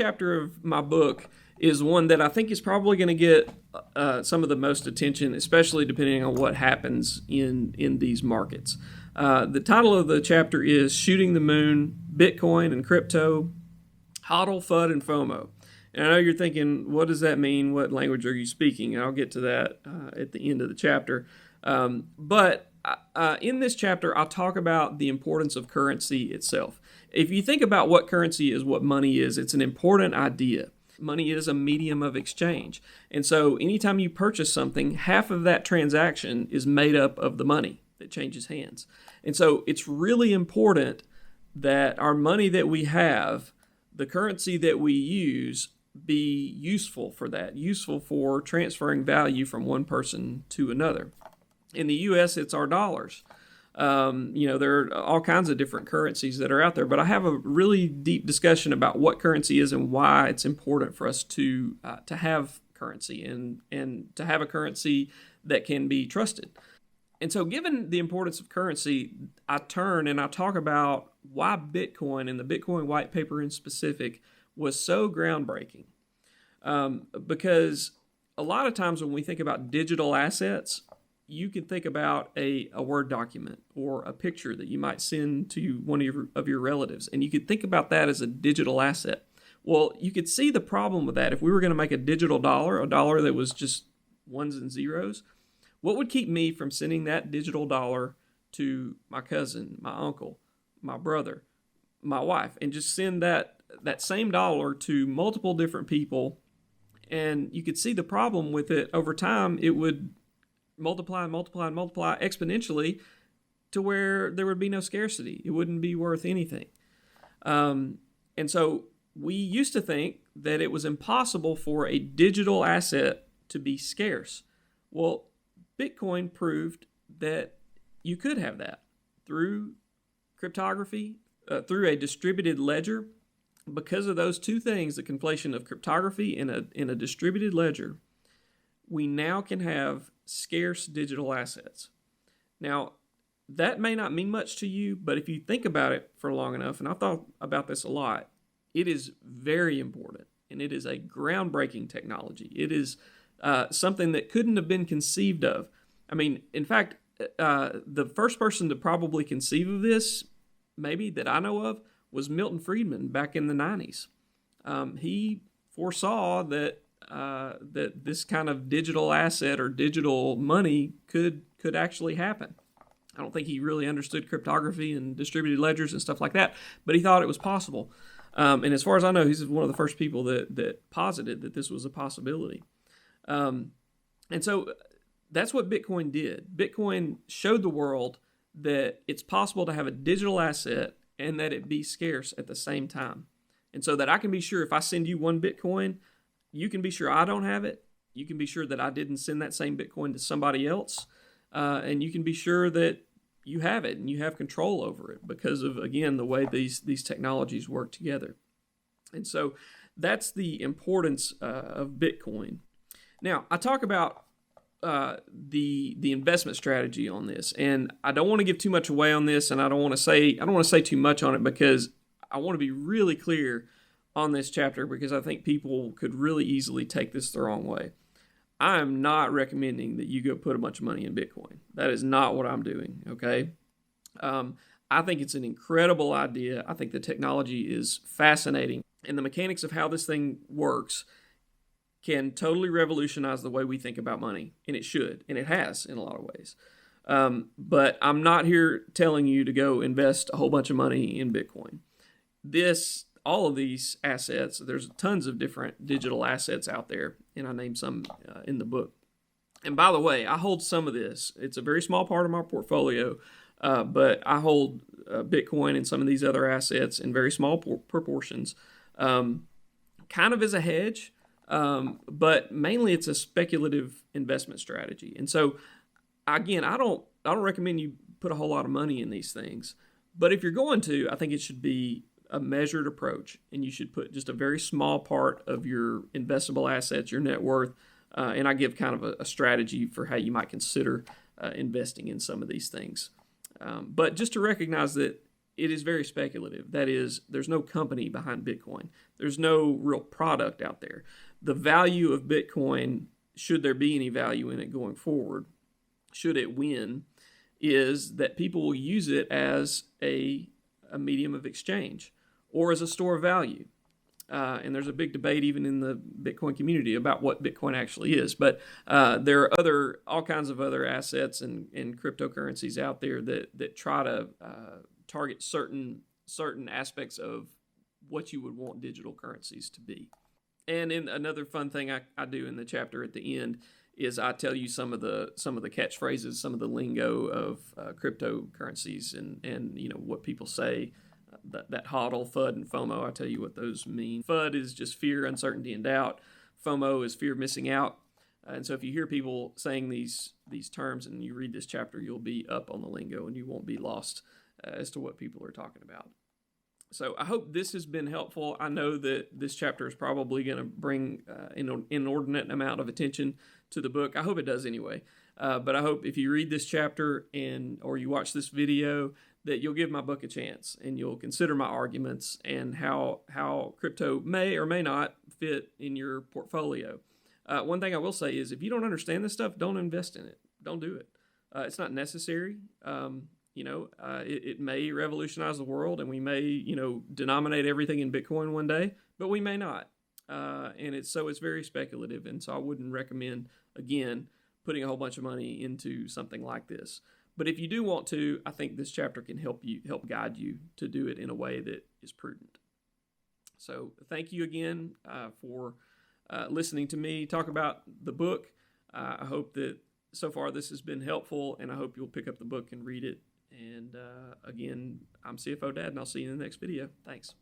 chapter of my book is one that I think is probably going to get some of the most attention, especially depending on what happens in these markets. The title of the chapter is Shooting the Moon, Bitcoin and Crypto, Hodl, FUD, and FOMO. And I know you're thinking, what does that mean? What language are you speaking? And I'll get to that at the end of the chapter. But in this chapter, I'll talk about the importance of currency itself. If you think about what currency is, what money is, it's an important idea. Money is a medium of exchange. And so anytime you purchase something, half of that transaction is made up of the money that changes hands. And so it's really important that our money that we have, the currency that we use, be useful for that, useful for transferring value from one person to another. In the U.S., it's our dollars. There are all kinds of different currencies that are out there, but I have a really deep discussion about what currency is and why it's important for us to have currency and to have a currency that can be trusted. And so given the importance of currency, I turn and I talk about why Bitcoin and the Bitcoin white paper in specific was so groundbreaking. Because a lot of times when we think about digital assets, you can think about a Word document or a picture that you might send to one of your relatives, and you could think about that as a digital asset. Well, you could see the problem with that. If we were going to make a digital dollar, a dollar that was just ones and zeros, what would keep me from sending that digital dollar to my cousin, my uncle, my brother, my wife, and just send that same dollar to multiple different people? And you could see the problem with it. Over time, it would multiply exponentially to where there would be no scarcity. It wouldn't be worth anything. And so we used to think that it was impossible for a digital asset to be scarce. Well, Bitcoin proved that you could have that through cryptography, through a distributed ledger. Because of those two things, the conflation of cryptography in a distributed ledger, we now can have scarce digital assets. Now, that may not mean much to you, but if you think about it for long enough, and I've thought about this a lot, it is very important, and it is a groundbreaking technology. It is something that couldn't have been conceived of. I mean, in fact, the first person to probably conceive of this, maybe that I know of, was Milton Friedman back in the 90s. He foresaw that this kind of digital asset or digital money could actually happen. I don't think he really understood cryptography and distributed ledgers and stuff like that, but he thought it was possible. And as far as I know, he's one of the first people that posited that this was a possibility. And so that's what Bitcoin did. Bitcoin showed the world that it's possible to have a digital asset and that it be scarce at the same time. And so that I can be sure if I send you one Bitcoin, you can be sure I don't have it. You can be sure that I didn't send that same Bitcoin to somebody else. And you can be sure that you have it and you have control over it because of, again, the way these technologies work together. And so that's the importance of Bitcoin. Now, I talk about the investment strategy on this, and I don't want to give too much away on this, and I don't want to say too much on it because I want to be really clear on this chapter because I think people could really easily take this the wrong way. I am not recommending that you go put a bunch of money in Bitcoin. That is not what I'm doing, okay? I think it's an incredible idea. I think the technology is fascinating, and the mechanics of how this thing works can totally revolutionize the way we think about money, and it should, and it has in a lot of ways. But I'm not here telling you to go invest a whole bunch of money in Bitcoin. All of these assets, there's tons of different digital assets out there, and I named some in the book. And by the way, I hold some of this. It's a very small part of my portfolio, but I hold Bitcoin and some of these other assets in very small proportions, kind of as a hedge, but mainly it's a speculative investment strategy. And so, again, I don't recommend you put a whole lot of money in these things, but if you're going to, I think it should be a measured approach, and you should put just a very small part of your investable assets, your net worth, and I give kind of a strategy for how you might consider investing in some of these things. But just to recognize that it is very speculative. That is, there's no company behind Bitcoin. There's no real product out there. The value of Bitcoin, should there be any value in it going forward, should it win, is that people will use it as a medium of exchange or as a store of value. And there's a big debate even in the Bitcoin community about what Bitcoin actually is. But there are all kinds of other assets and cryptocurrencies out there that try to target certain aspects of what you would want digital currencies to be. And another fun thing I do in the chapter at the end is I tell you some of the catchphrases, some of the lingo of cryptocurrencies, and what people say. That Hodl, FUD, and FOMO, I tell you what those mean. FUD is just fear, uncertainty, and doubt. FOMO is fear of missing out. And so if you hear people saying these terms and you read this chapter, you'll be up on the lingo and you won't be lost as to what people are talking about. So I hope this has been helpful. I know that this chapter is probably going to bring an inordinate amount of attention to the book. I hope it does anyway. But I hope if you read this chapter or you watch this video, that you'll give my book a chance and you'll consider my arguments and how crypto may or may not fit in your portfolio. One thing I will say is if you don't understand this stuff, don't invest in it. Don't do it. It's not necessary. It may revolutionize the world and we may, denominate everything in Bitcoin one day, but we may not. And it's very speculative. And so I wouldn't recommend, again, putting a whole bunch of money into something like this. But if you do want to, I think this chapter can help guide you to do it in a way that is prudent. So thank you again for listening to me talk about the book. I hope that so far this has been helpful, and I hope you'll pick up the book and read it. And again, I'm CFO Dad, and I'll see you in the next video. Thanks.